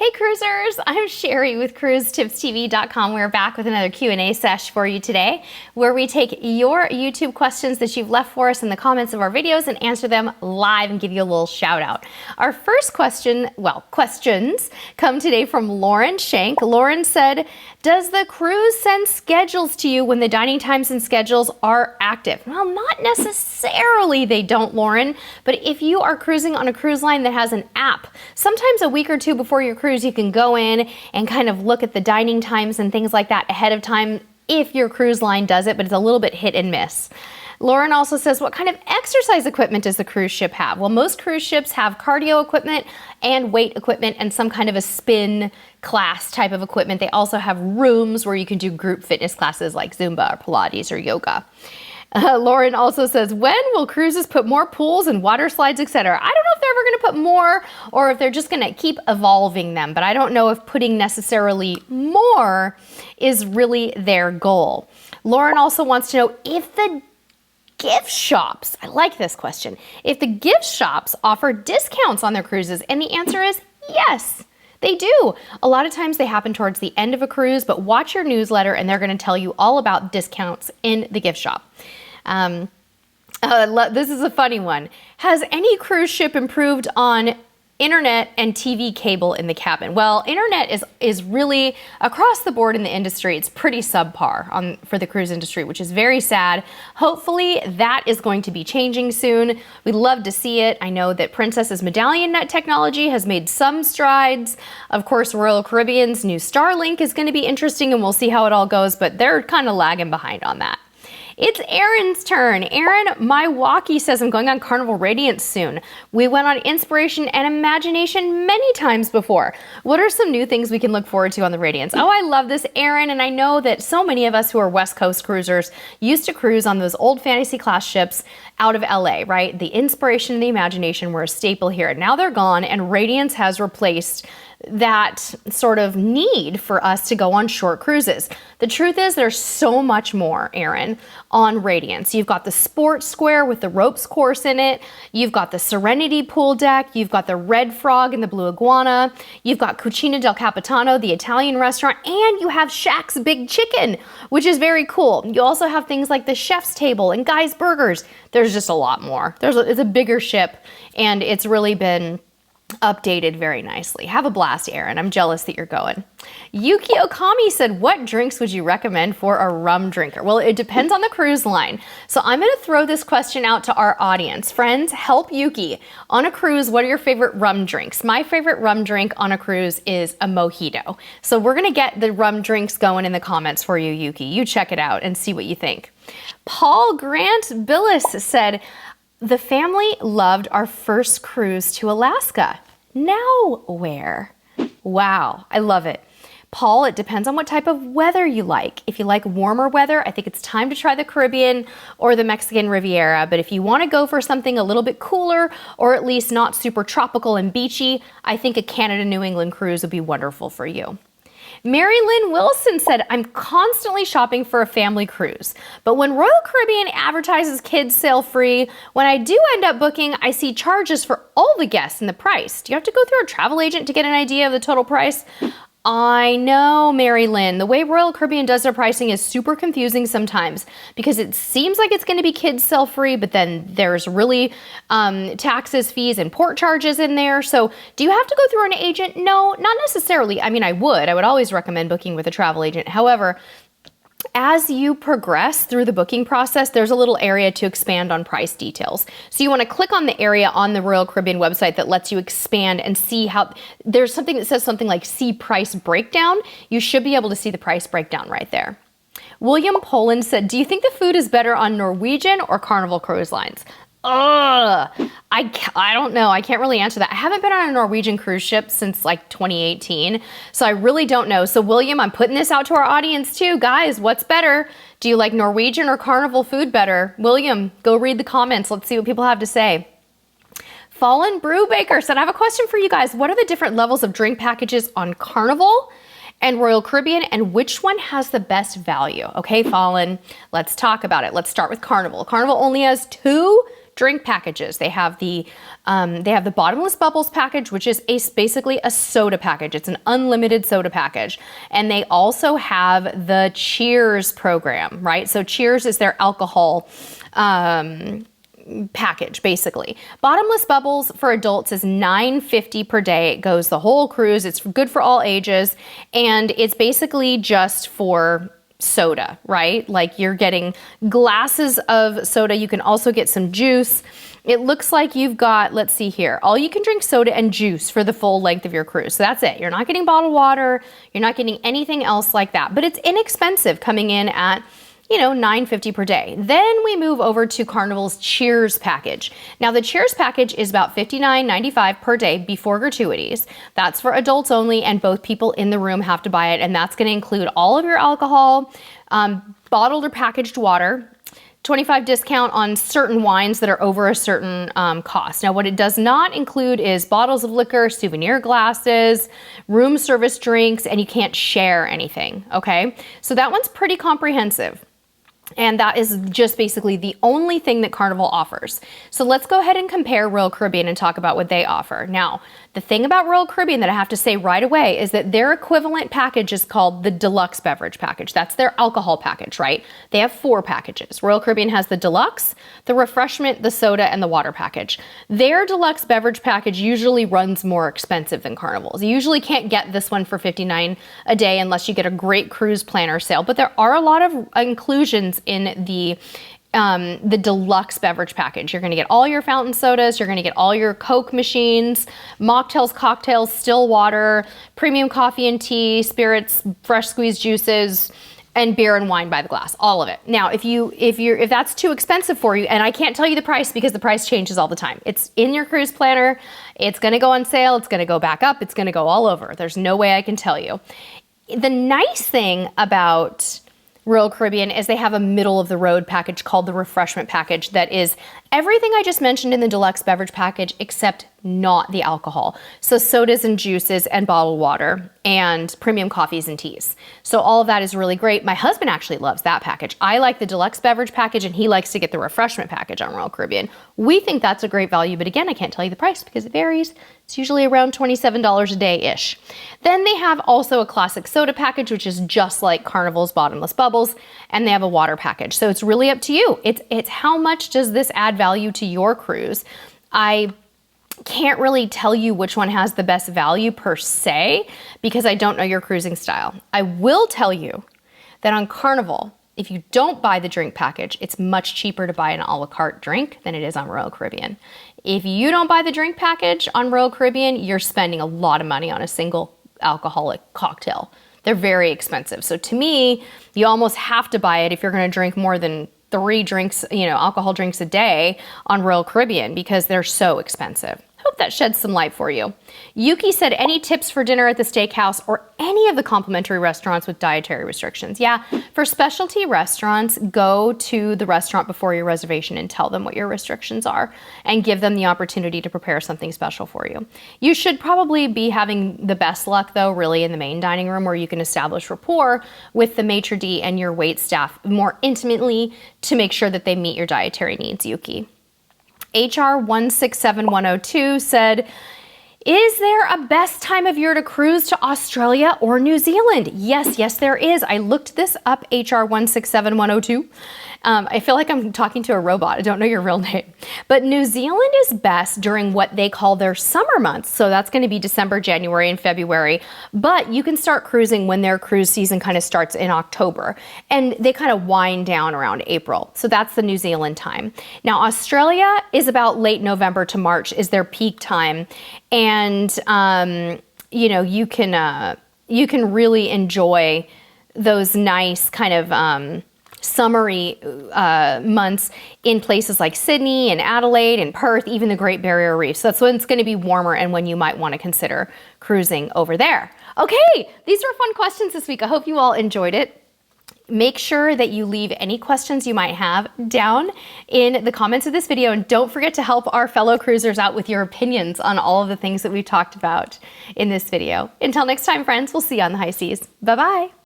Hey cruisers, I'm Sherry with CruiseTipsTV.com. We're back with another Q&A sesh for you today, where we take your YouTube questions that you've left for us in the comments of our videos and answer them live and give you a little shout out. Our first questions come today from Lauren Shank. Lauren said, does the cruise send schedules to you when the dining times and schedules are active? Well, not necessarily they don't, Lauren, but if you are cruising on a cruise line that has an app, sometimes a week or two before your cruise you can go in and kind of look at the dining times and things like that ahead of time if your cruise line does it, but it's a little bit hit and miss. Lauren also says, what kind of exercise equipment does the cruise ship have? Well, most cruise ships have cardio equipment and weight equipment and some kind of a spin class type of equipment. They also have rooms where you can do group fitness classes like Zumba or Pilates or yoga. Lauren also says, when will cruises put more pools and water slides, etc.? I don't know if they're ever going to put more or if they're just going to keep evolving them, but I don't know if putting necessarily more is really their goal. Lauren also wants to know if the gift shops, I like this question, if the gift shops offer discounts on their cruises, and the answer is yes. They do. A lot of times they happen towards the end of a cruise, but watch your newsletter and they're going to tell you all about discounts in the gift shop. This is a funny one. Has any cruise ship improved on internet and TV cable in the cabin? Well, internet is really across the board in the industry. It's pretty subpar for the cruise industry, which is very sad. Hopefully that is going to be changing soon. We'd love to see it. I know that Princess's Medallion Net technology has made some strides. Of course, Royal Caribbean's new Starlink is going to be interesting and we'll see how it all goes, but they're kind of lagging behind on that. It's Erin's turn. Erin, my walkie says I'm going on Carnival Radiance soon. We went on Inspiration and Imagination many times before. What are some new things we can look forward to on the Radiance? Oh, I love this, Erin, and I know that so many of us who are West Coast cruisers used to cruise on those old fantasy class ships out of LA, right? The Inspiration and the Imagination were a staple here. Now they're gone, and Radiance has replaced that sort of need for us to go on short cruises. The truth is there's so much more, Erin, on Radiance. You've got the Sports Square with the ropes course in it. You've got the Serenity pool deck. You've got the Red Frog and the Blue Iguana. You've got Cucina del Capitano, the Italian restaurant, and you have Shaq's Big Chicken, which is very cool. You also have things like the Chef's Table and Guy's Burgers. There's just a lot more. It's a bigger ship, and it's really been updated very nicely. Have a blast, Erin. I'm jealous that you're going. Yuki Okami said, what drinks would you recommend for a rum drinker? Well, it depends on the cruise line. So I'm going to throw this question out to our audience. Friends, help Yuki. On a cruise, what are your favorite rum drinks? My favorite rum drink on a cruise is a mojito. So we're going to get the rum drinks going in the comments for you, Yuki. You check it out and see what you think. Paul Grant Billis said, the family loved our first cruise to Alaska. Now where? Wow, I love it. Paul, it depends on what type of weather you like. If you like warmer weather, I think it's time to try the Caribbean or the Mexican Riviera. But if you want to go for something a little bit cooler or at least not super tropical and beachy, I think a Canada-New England cruise would be wonderful for you. Mary Lynn Wilson said, I'm constantly shopping for a family cruise, but when Royal Caribbean advertises kids sail free, when I do end up booking, I see charges for all the guests and the price. Do you have to go through a travel agent to get an idea of the total price? I know, Mary Lynn. The way Royal Caribbean does their pricing is super confusing sometimes because it seems like it's going to be kids sail free, but then there's really taxes, fees, and port charges in there. So do you have to go through an agent? No, not necessarily. I mean, I would always recommend booking with a travel agent. However, as you progress through the booking process, there's a little area to expand on price details. So you want to click on the area on the Royal Caribbean website that lets you expand and see how there's something that says something like see price breakdown. You should be able to see the price breakdown right there. William Poland said, do you think the food is better on Norwegian or Carnival cruise lines? I don't know. I can't really answer that. I haven't been on a Norwegian cruise ship since like 2018, so I really don't know. So William, I'm putting this out to our audience too. Guys, what's better? Do you like Norwegian or Carnival food better? William, go read the comments. Let's see what people have to say. Fallen Brewbaker said, I have a question for you guys. What are the different levels of drink packages on Carnival and Royal Caribbean, and which one has the best value? Okay, Fallen, let's talk about it. Let's start with Carnival. Carnival only has 2 drink packages. They have the bottomless bubbles package, which is basically a soda package. It's an unlimited soda package. And they also have the Cheers program, right? So Cheers is their alcohol package, basically. Bottomless bubbles for adults is $9.50 per day. It goes the whole cruise. It's good for all ages, and it's basically just for soda, right? Like you're getting glasses of soda. You can also get some juice. It looks like you've got, let's see here, all you can drink soda and juice for the full length of your cruise. So that's it. You're not getting bottled water. You're not getting anything else like that, but it's inexpensive, coming in at, you know, $9.50 per day. Then we move over to Carnival's Cheers package. Now the Cheers package is about $59.95 per day before gratuities. That's for adults only, and both people in the room have to buy it, and that's going to include all of your alcohol, bottled or packaged water, 25% discount on certain wines that are over a certain cost. Now, what it does not include is bottles of liquor, souvenir glasses, room service drinks, and you can't share anything, okay? So that one's pretty comprehensive. And that is just basically the only thing that Carnival offers. So let's go ahead and compare Royal Caribbean and talk about what they offer. Now, the thing about Royal Caribbean that I have to say right away is that their equivalent package is called the deluxe beverage package. That's their alcohol package, right? They have 4 packages. Royal Caribbean has the deluxe, the refreshment, the soda, and the water package. Their deluxe beverage package usually runs more expensive than Carnival's. You usually can't get this one for $59 a day unless you get a great cruise planner sale, but there are a lot of inclusions in the deluxe beverage package. You're going to get all your fountain sodas, you're going to get all your Coke machines, mocktails, cocktails, still water, premium coffee and tea, spirits, fresh squeezed juices, and beer and wine by the glass, all of it. Now, if that's too expensive for you, and I can't tell you the price because the price changes all the time. It's in your cruise planner, it's going to go on sale, it's going to go back up, it's going to go all over. There's no way I can tell you. The nice thing about Royal Caribbean is they have a middle of the road package called the refreshment package that is everything I just mentioned in the deluxe beverage package except not the alcohol. So sodas and juices and bottled water and premium coffees and teas. So all of that is really great. My husband actually loves that package. I like the deluxe beverage package and he likes to get the refreshment package on Royal Caribbean. We think that's a great value, but again, I can't tell you the price because it varies. It's usually around $27 a day-ish. Then they have also a classic soda package, which is just like Carnival's bottomless bubbles, and they have a water package. So it's really up to you. It's how much does this add value to your cruise? I can't really tell you which one has the best value per se because I don't know your cruising style. I will tell you that on Carnival, if you don't buy the drink package, it's much cheaper to buy an a la carte drink than it is on Royal Caribbean. If you don't buy the drink package on Royal Caribbean, you're spending a lot of money on a single alcoholic cocktail. They're very expensive. So to me, you almost have to buy it if you're going to drink more than 3 drinks, alcohol drinks a day on Royal Caribbean because they're so expensive. Hope that sheds some light for you. Yuki said, any tips for dinner at the steakhouse or any of the complimentary restaurants with dietary restrictions? Yeah, for specialty restaurants, go to the restaurant before your reservation and tell them what your restrictions are and give them the opportunity to prepare something special for you. You should probably be having the best luck though, really in the main dining room where you can establish rapport with the maitre d' and your wait staff more intimately to make sure that they meet your dietary needs, Yuki. HR 167102 said, is there a best time of year to cruise to Australia or New Zealand? Yes, there is. I looked this up, HR 167102. I feel like I'm talking to a robot. I don't know your real name. But New Zealand is best during what they call their summer months. So that's going to be December, January, and February. But you can start cruising when their cruise season kind of starts in October. And they kind of wind down around April. So that's the New Zealand time. Now, Australia is about late November to March is their peak time. And, you can really enjoy those nice kind of summery months in places like Sydney and Adelaide and Perth, even the Great Barrier Reef. So that's when it's going to be warmer and when you might want to consider cruising over there. Okay, these were fun questions this week. I hope you all enjoyed it. Make sure that you leave any questions you might have down in the comments of this video, and don't forget to help our fellow cruisers out with your opinions on all of the things that we've talked about in this video. Until next time, friends, we'll see you on the high seas. Bye-bye.